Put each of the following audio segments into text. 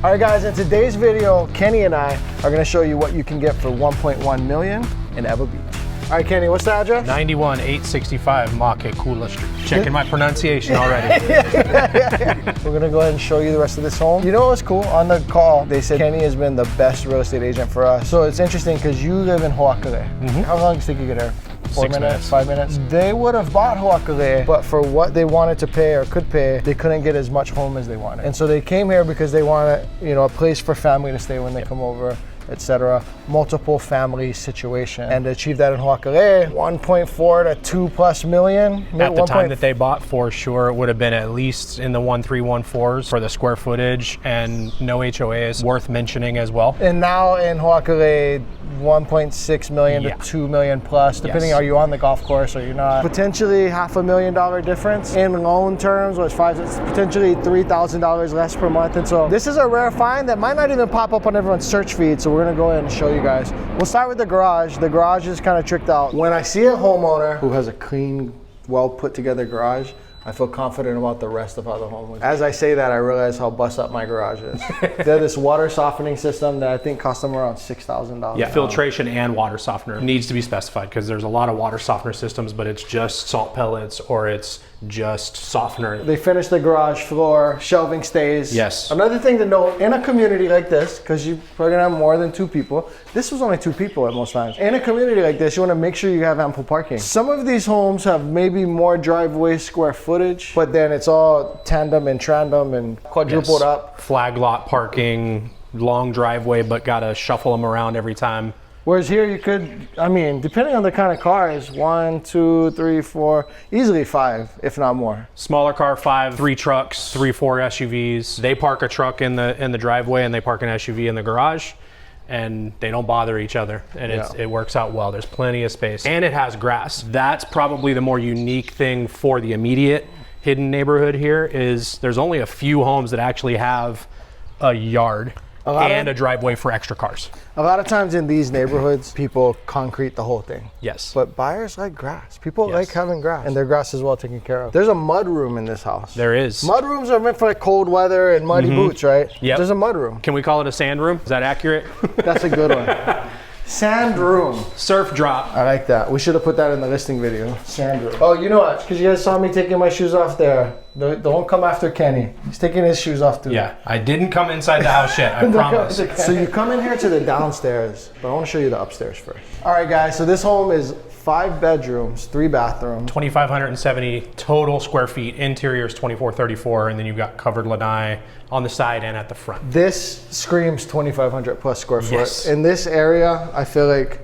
All right guys, in today's video, Kenny and I are gonna show you what you can get for 1.1 million in Ewa Beach. All right, Kenny, what's the address? 91865 Makekula Street. Checking my pronunciation already. We're gonna go ahead and show you the rest of this home. You know what's cool? On the call, they said Kenny has been the best real estate agent for us. So it's interesting because you live in Hawaiian. How long do you think you get there? 4 minutes, 5 minutes? They would have bought Hawaiian, but for what they wanted to pay or could pay, they couldn't get as much home as they wanted. And so they came here because they wanted, you know, a place for family to stay when they come over, etc. Multiple family situation. And to achieve that in Hawaiian, 1.4 to 2+ million. At the time that they bought, for sure, it would have been at least in the 1.3-1.4s for the square footage, and no HOA is worth mentioning as well. And now in Hawaiian, 1.6 million to 2 million plus, depending are you on the golf course or you're not. Potentially $500,000 difference in loan terms, which it's potentially $3,000 less per month. And so this is a rare find that might not even pop up on everyone's search feed. So we're gonna go ahead and show you guys. We'll start with the garage. The garage is kind of tricked out. When I see a homeowner who has a clean, well put together garage, I feel confident about the rest of how the home was. As I say that, I realize how bust up my garage is. They have this water softening system that I think cost them around $6,000. Yeah, filtration and water softener needs to be specified because there's a lot of water softener systems, but it's just salt pellets or it's just softener. They finished the garage floor, shelving stays. Yes. Another thing to note, in a community like this, because you're probably gonna have more than 2 people, this was only 2 people at most times. In a community like this, you wanna make sure you have ample parking. Some of these homes have maybe more driveway square footage, but then it's all tandem and trandem and quadrupled up. Flag lot parking, long driveway, but gotta shuffle them around every time. Whereas here you could, I mean, depending on the kind of cars, 1, 2, 3, 4, easily 5, if not more. Smaller car, 5, 3 trucks, 3, 4 SUVs. They park a truck in the driveway and they park an SUV in the garage, and they don't bother each other, and it works out well. There's plenty of space, and it has grass. That's probably the more unique thing for the immediate hidden neighborhood here. Is there's only a few homes that actually have a yard and a driveway for extra cars. A lot of times in these neighborhoods, people concrete the whole thing. Yes. But buyers like grass. People like having grass, and their grass is well taken care of. There's a mud room in this house. There is. Mud rooms are meant for like cold weather and muddy boots, right? Yep. There's a mud room. Can we call it a sand room? Is that accurate? That's a good one. Sand room. Surf drop. I like that. We should have put that in the listing video. Sand room. Oh, you know what? Because you guys saw me taking my shoes off there. Don't come after Kenny. He's taking his shoes off too. Yeah, I didn't come inside the house yet, I promise. So you come in here to the downstairs, but I want to show you the upstairs first. All right, guys. So this home is 5 bedrooms, 3 bathrooms. 2,570 total square feet. Interior is 2,434, and then you've got covered lanai on the side and at the front. This screams 2,500 plus square foot. Yes. In this area, I feel like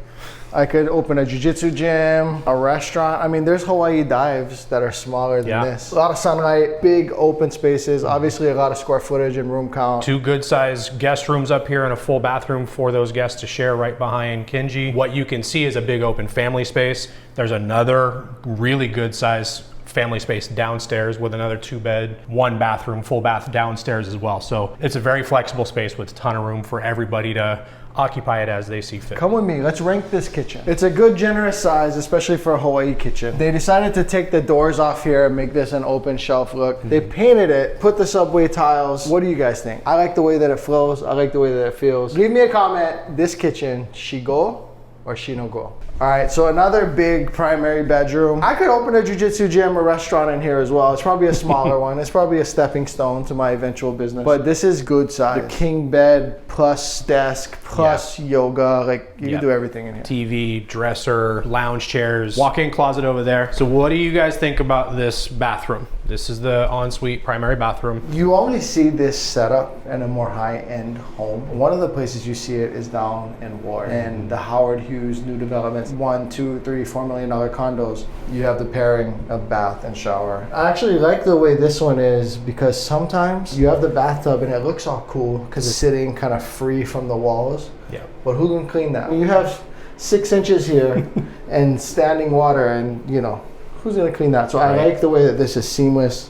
I could open a jiu-jitsu gym, a restaurant. I mean, there's Hawaii dives that are smaller than this. A lot of sunlight, big open spaces, obviously a lot of square footage and room count. 2 good sized guest rooms up here and a full bathroom for those guests to share right behind Kenji. What you can see is a big open family space. There's another really good size family space downstairs with another 2-bed, 1 bathroom, full bath downstairs as well. So it's a very flexible space with a ton of room for everybody to occupy it as they see fit. Come with me, let's rank this kitchen. It's a good generous size, especially for a Hawaii kitchen. They decided to take the doors off here and make this an open shelf look. They painted it, put the subway tiles. What do you guys think? I like the way that it flows. I like the way that it feels. Leave me a comment, this kitchen, she go or she no go? All right, so another big primary bedroom. I could open a jiu-jitsu gym or restaurant in here as well. It's probably a smaller one. It's probably a stepping stone to my eventual business. But this is good size. The king bed plus desk plus yoga. Like you can do everything in here. TV, dresser, lounge chairs, walk-in closet over there. So what do you guys think about this bathroom? This is the ensuite primary bathroom. You only see this setup in a more high-end home. One of the places you see it is down in Ward and the Howard Hughes new developments. 1, 2, 3, $4 million condos. You have the pairing of bath and shower. I actually like the way this one is because sometimes you have the bathtub and it looks all cool because it's sitting kind of free from the walls. Yeah. But who can clean that? When you have 6 inches here and standing water, and you know, who's gonna clean that? So I like the way that this is seamless.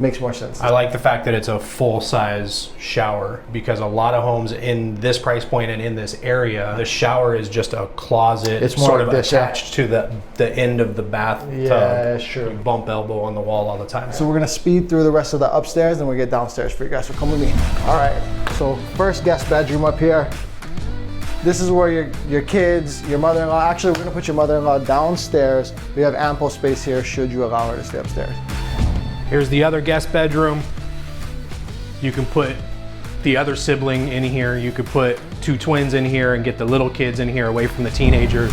Makes more sense. I like the fact that it's a full-size shower, because a lot of homes in this price point and in this area, the shower is just a closet. It's more sort like of this, attached to the end of the bathtub. Yeah, sure. You bump elbow on the wall all the time. So we're gonna speed through the rest of the upstairs and we'll get downstairs for you guys, so come with me. All right. So first guest bedroom up here. This is where your kids, your mother-in-law, actually we're gonna put your mother-in-law downstairs. We have ample space here should you allow her to stay upstairs. Here's the other guest bedroom. You can put the other sibling in here. You could put 2 twins in here and get the little kids in here away from the teenagers.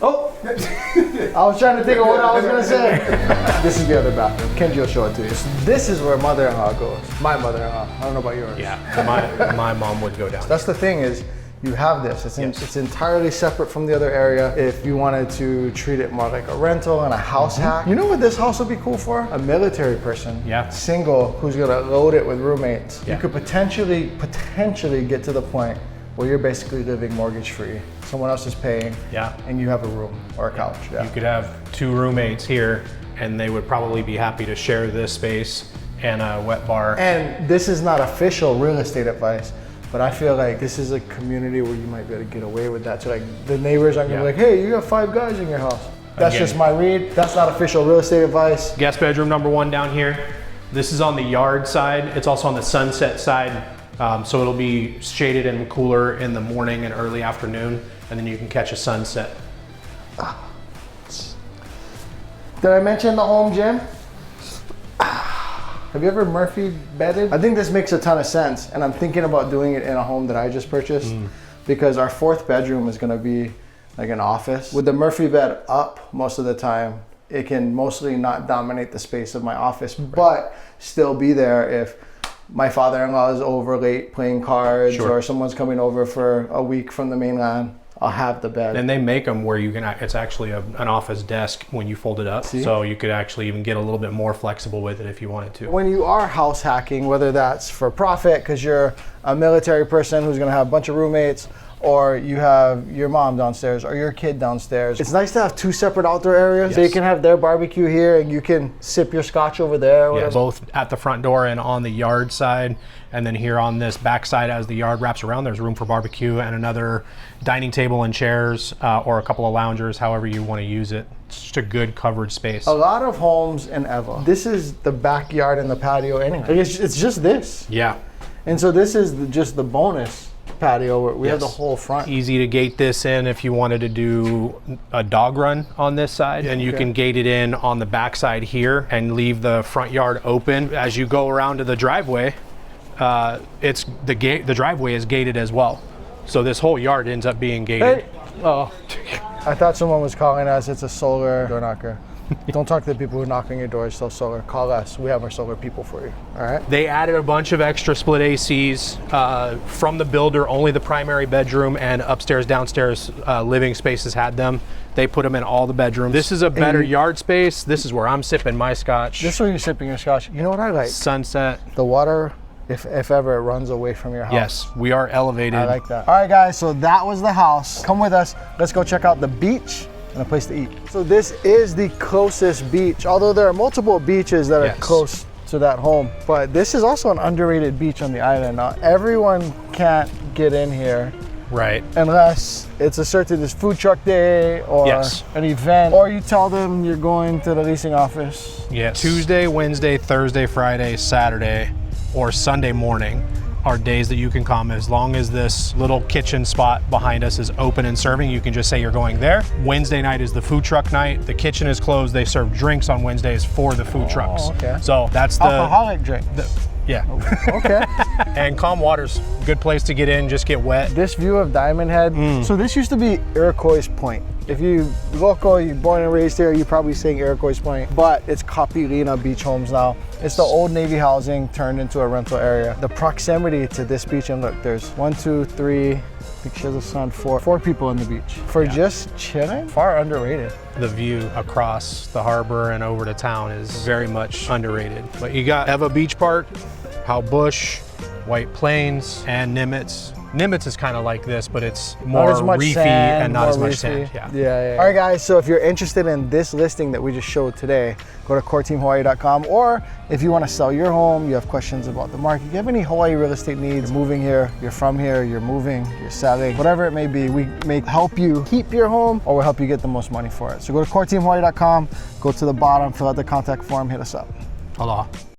Oh, I was trying to think of what I was gonna say. This is the other bathroom. Kenji will show it to you. So this is where mother-in-law goes. My mother-in-law. I don't know about yours. Yeah, my mom would go down. That's the thing is, you have this. It's entirely separate from the other area. If you wanted to treat it more like a rental and a house hack. You know what this house would be cool for? A military person, single, who's gonna load it with roommates. You could potentially get to the point where you're basically living mortgage free. Someone else is paying, and you have a room or a couch. You could have 2 roommates here, and they would probably be happy to share this space and a wet bar. And this is not official real estate advice, but I feel like this is a community where you might be able to get away with that. So like the neighbors aren't gonna be like, hey, you got 5 guys in your house. That's just my read. That's not official real estate advice. Guest bedroom number 1 down here. This is on the yard side. It's also on the sunset side. So it'll be shaded and cooler in the morning and early afternoon, and then you can catch a sunset. Did I mention the home gym? Have you ever Murphy bedded? I think this makes a ton of sense, and I'm thinking about doing it in a home that I just purchased because our 4th bedroom is gonna be like an office. With the Murphy bed up most of the time, it can mostly not dominate the space of my office, but still be there if my father-in-law is over late playing cards or someone's coming over for a week from the mainland. I'll have the bed. And they make them where you can, it's actually an office desk when you fold it up. So you could actually even get a little bit more flexible with it if you wanted to. When you are house hacking, whether that's for profit, because you're a military person who's gonna have a bunch of roommates, or you have your mom downstairs or your kid downstairs, it's nice to have 2 separate outdoor areas. They can have their barbecue here and you can sip your scotch over there. Both at the front door and on the yard side. And then here on this back side, as the yard wraps around, there's room for barbecue and another dining table and chairs, or a couple of loungers, however you want to use it. It's just a good covered space. A lot of homes in Ewa, this is the backyard and the patio anyway. It's just this. Yeah. And so this is just the bonus patio where we have the whole front. Easy to gate this in if you wanted to do a dog run on this side, and you can gate it in on the back side here and leave the front yard open. As you go around to the driveway, the driveway is gated as well. So this whole yard ends up being gated. Hey. Oh, I thought someone was calling us. It's a solar door knocker. Don't talk to the people who knock on your door. It's still solar. Call us. We have our solar people for you. All right. They added a bunch of extra split ACs from the builder. Only the primary bedroom and upstairs, downstairs living spaces had them. They put them in all the bedrooms. This is a better yard space. This is where I'm sipping my scotch. This is where you're sipping your scotch. You know what I like? Sunset. The water, if ever it runs away from your house. Yes, we are elevated. I like that. All right, guys. So that was the house. Come with us. Let's go check out the beach and a place to eat. So this is the closest beach, although there are multiple beaches that are close to that home, but this is also an underrated beach on the island. Now, everyone can't get in here, right, unless it's a certain food truck day or an event, or you tell them you're going to the leasing office. Yes. Tuesday, Wednesday, Thursday, Friday, Saturday, or Sunday morning are days that you can come. As long as this little kitchen spot behind us is open and serving, you can just say you're going there. Wednesday night is the food truck night. The kitchen is closed. They serve drinks on Wednesdays for the food trucks. Okay. So that's the alcoholic drink. Okay. And calm water's a good place to get in, just get wet. This view of Diamond Head. So this used to be Iroquois Point. If you local, you're born and raised here, you're probably saying Iroquois Point, but it's Kapilina Beach Homes now. It's the old Navy housing turned into a rental area. The proximity to this beach, and look, there's 1, 2, 3, pictures of sun, 4 people on the beach. For just chilling, far underrated. The view across the harbor and over to town is very much underrated. But you got Ewa Beach Park, Howe Bush, White Plains, and Nimitz, Nimitz is kind of like this, but it's Not more as much reefy sand, and not more as much reefy. sand. Yeah. All right, guys. So if you're interested in this listing that we just showed today, go to coreteamhawaii.com. Or if you want to sell your home, you have questions about the market, you have any Hawaii real estate needs, moving here, you're from here, you're moving, you're selling, whatever it may be, we may help you keep your home or we'll help you get the most money for it. So go to coreteamhawaii.com, go to the bottom, fill out the contact form, hit us up. Aloha.